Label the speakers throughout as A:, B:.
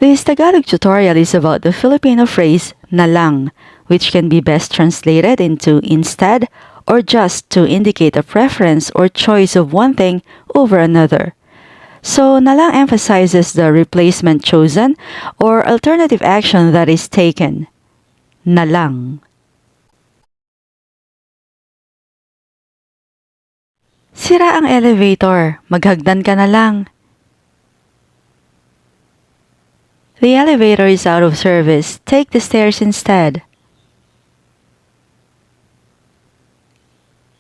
A: This Tagalog tutorial is about the Filipino phrase na lang, which can be best translated into instead or just to indicate a preference or choice of one thing over another. So na lang emphasizes the replacement chosen or alternative action that is taken. Na lang. Sira ang elevator, maghagdan ka na lang. The elevator is out of service. Take the stairs instead.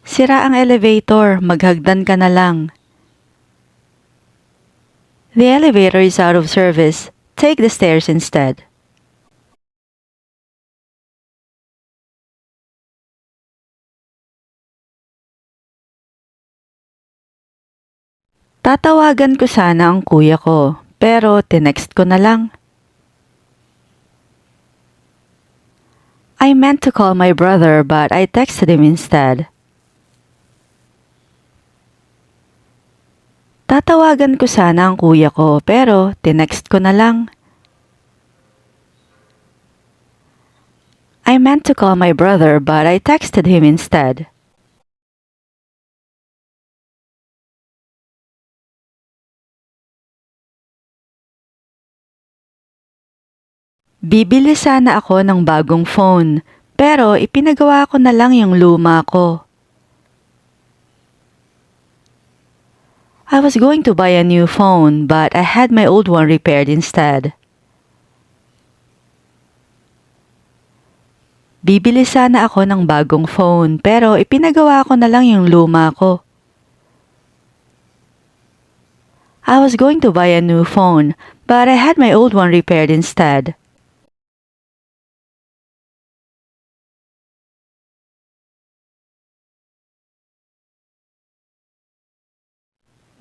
A: Sira ang elevator, maghagdan ka na lang. The elevator is out of service. Take the stairs instead. Tatawagan ko sana ang kuya ko, pero tinext ko na lang. I meant to call my brother but I texted him instead. Tatawagan ko sana ang kuya ko pero tinext ko na lang. I meant to call my brother but I texted him instead. Bibili sana ako ng bagong phone, pero ipinagawa ko na lang yung luma ko. I was going to buy a new phone, but I had my old one repaired instead. Bibili sana ako ng bagong phone, pero ipinagawa ko na lang yung luma ko. I was going to buy a new phone, but I had my old one repaired instead.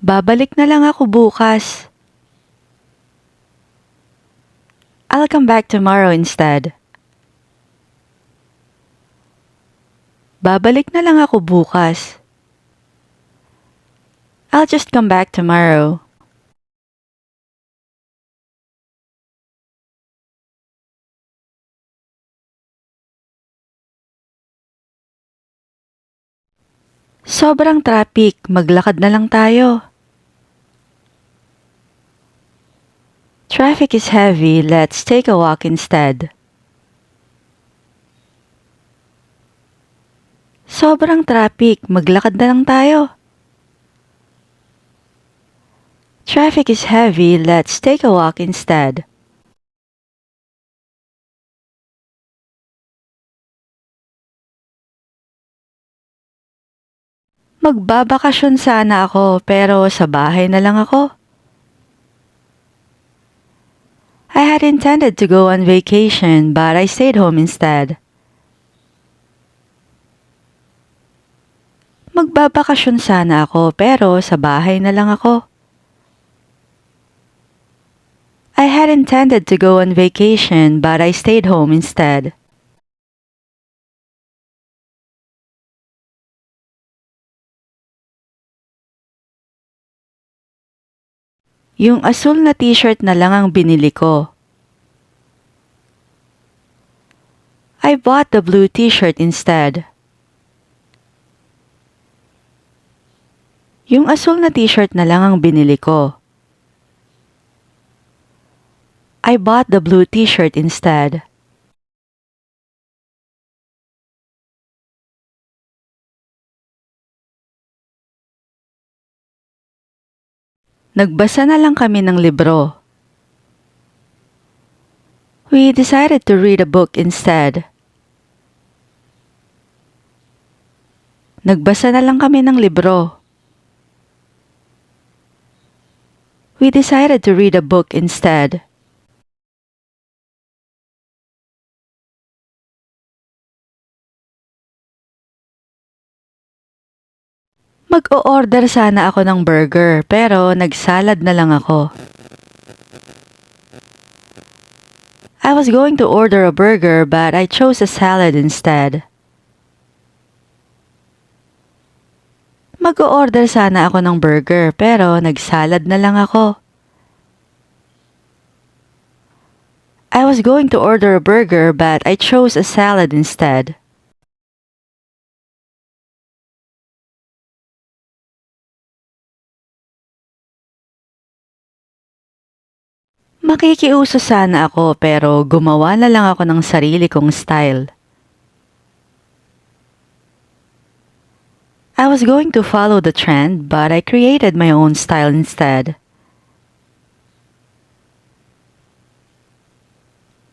A: Babalik na lang ako bukas. I'll come back tomorrow instead. Babalik na lang ako bukas. I'll just come back tomorrow. Sobrang traffic, maglakad na lang tayo. Traffic is heavy, let's take a walk instead. Sobrang traffic, maglakad na lang tayo. Traffic is heavy, let's take a walk instead. Magbabakasyon sana ako pero sa bahay na lang ako. I had intended to go on vacation but I stayed home instead. Magbabakasyon sana ako pero sa bahay na lang ako. I had intended to go on vacation but I stayed home instead. Yung asul na t-shirt na lang ang binili ko. I bought the blue t-shirt instead. Yung asul na t-shirt na lang ang binili ko. I bought the blue t-shirt instead. Nagbasa na lang kami ng libro. We decided to read a book instead. Nagbasa na lang kami ng libro. We decided to read a book instead. Mag-o-order sana ako ng burger pero nagsalad na lang ako. I was going to order a burger but I chose a salad instead. Mag-o-order sana ako ng burger pero nagsalad na lang ako. I was going to order a burger but I chose a salad instead. Makikiuso sana ako pero gumawa na lang ako ng sarili kong style. I was going to follow the trend but I created my own style instead.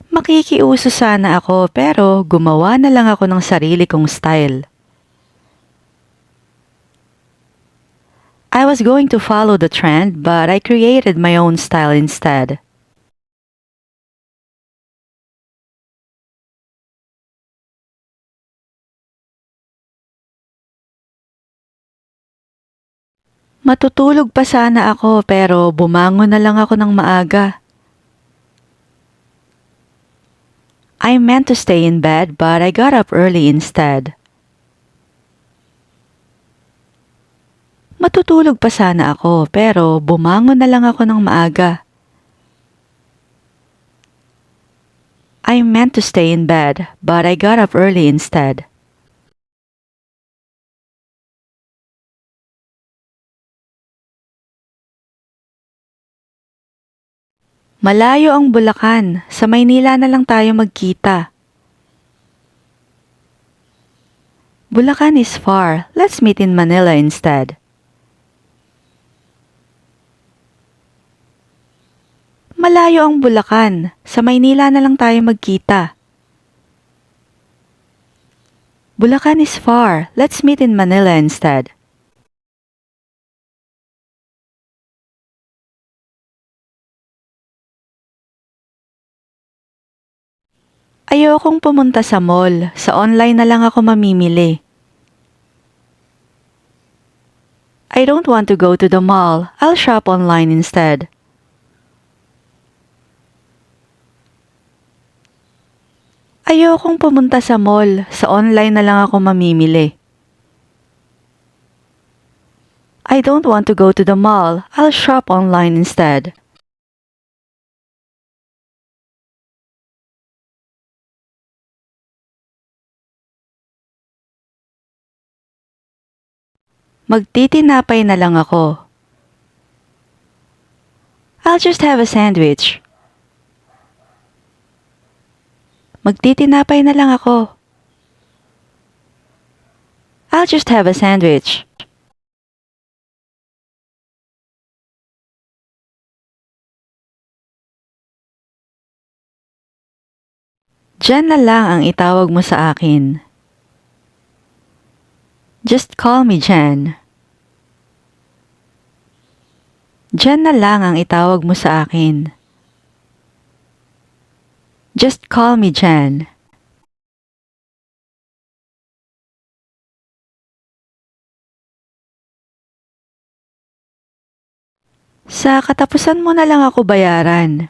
A: Makikiuso sana ako pero gumawa na lang ako ng sarili kong style. I was going to follow the trend but I created my own style instead. Matutulog pa sana ako pero bumangon na lang ako ng maaga. I meant to stay in bed but I got up early instead. Matutulog pa sana ako pero bumangon na lang ako ng maaga. I meant to stay in bed but I got up early instead. Malayo ang Bulacan. Sa Maynila na lang tayo magkita. Bulacan is far. Let's meet in Manila instead. Malayo ang Bulacan. Sa Maynila na lang tayo magkita. Bulacan is far. Let's meet in Manila instead. Ayokong pumunta sa mall. Sa online na lang ako mamimili. I don't want to go to the mall. I'll shop online instead. Ayokong pumunta sa mall. Sa online na lang ako mamimili. I don't want to go to the mall. I'll shop online instead. Magtitinapay na lang ako. I'll just have a sandwich. Magtitinapay na lang ako. I'll just have a sandwich. Diyan na lang ang itawag mo sa akin. Just call me Jen. Diyan na lang ang itawag mo sa akin. Just call me Jen. Sa katapusan mo na lang ako bayaran.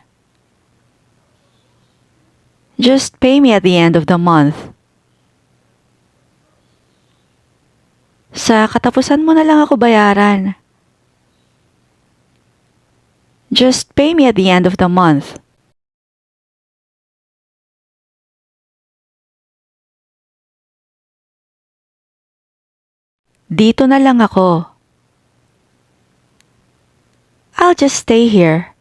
A: Just pay me at the end of the month. Sa katapusan mo na lang ako bayaran. Just pay me at the end of the month. Dito na lang ako. I'll just stay here.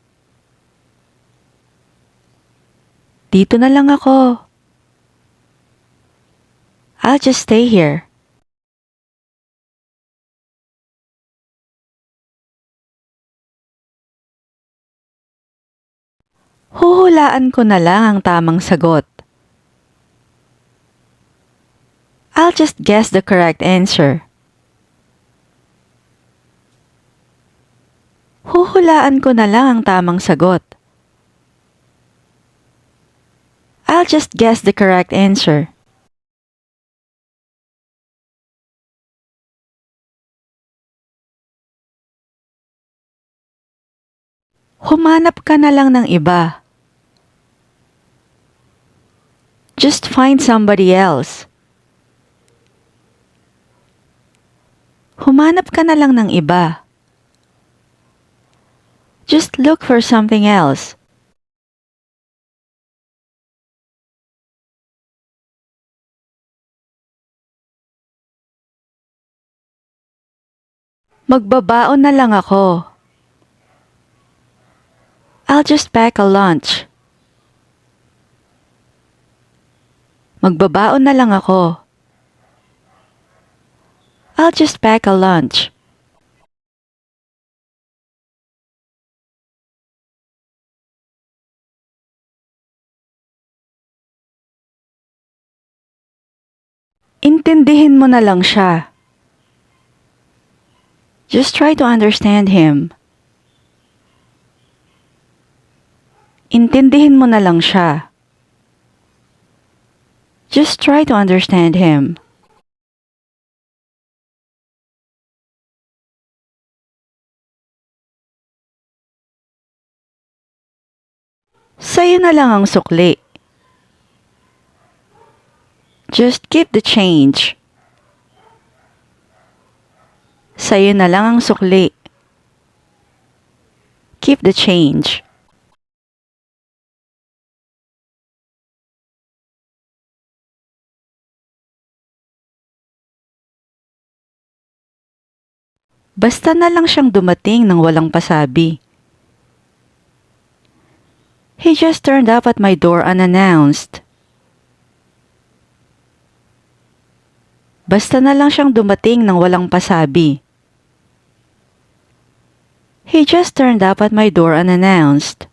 A: Dito na lang ako. I'll just stay here. Huhulaan ko na lang ang tamang sagot. I'll just guess the correct answer. Huhulaan ko na lang ang tamang sagot. I'll just guess the correct answer. Humanap ka na lang ng iba. Just find somebody else. Humanap ka na lang ng iba. Just look for something else. Magbabaon na lang ako. I'll just pack a lunch. Magbabaon na lang ako. I'll just pack a lunch. Intindihin mo na lang siya. Just try to understand him. Intindihin mo na lang siya. Just try to understand him. Sa'yo na lang ang sukli. Just keep the change. Sa'yo na lang ang sukli. Keep the change. Basta na lang siyang dumating nang walang pasabi. He just turned up at my door unannounced. Basta na lang siyang dumating nang walang pasabi. He just turned up at my door unannounced.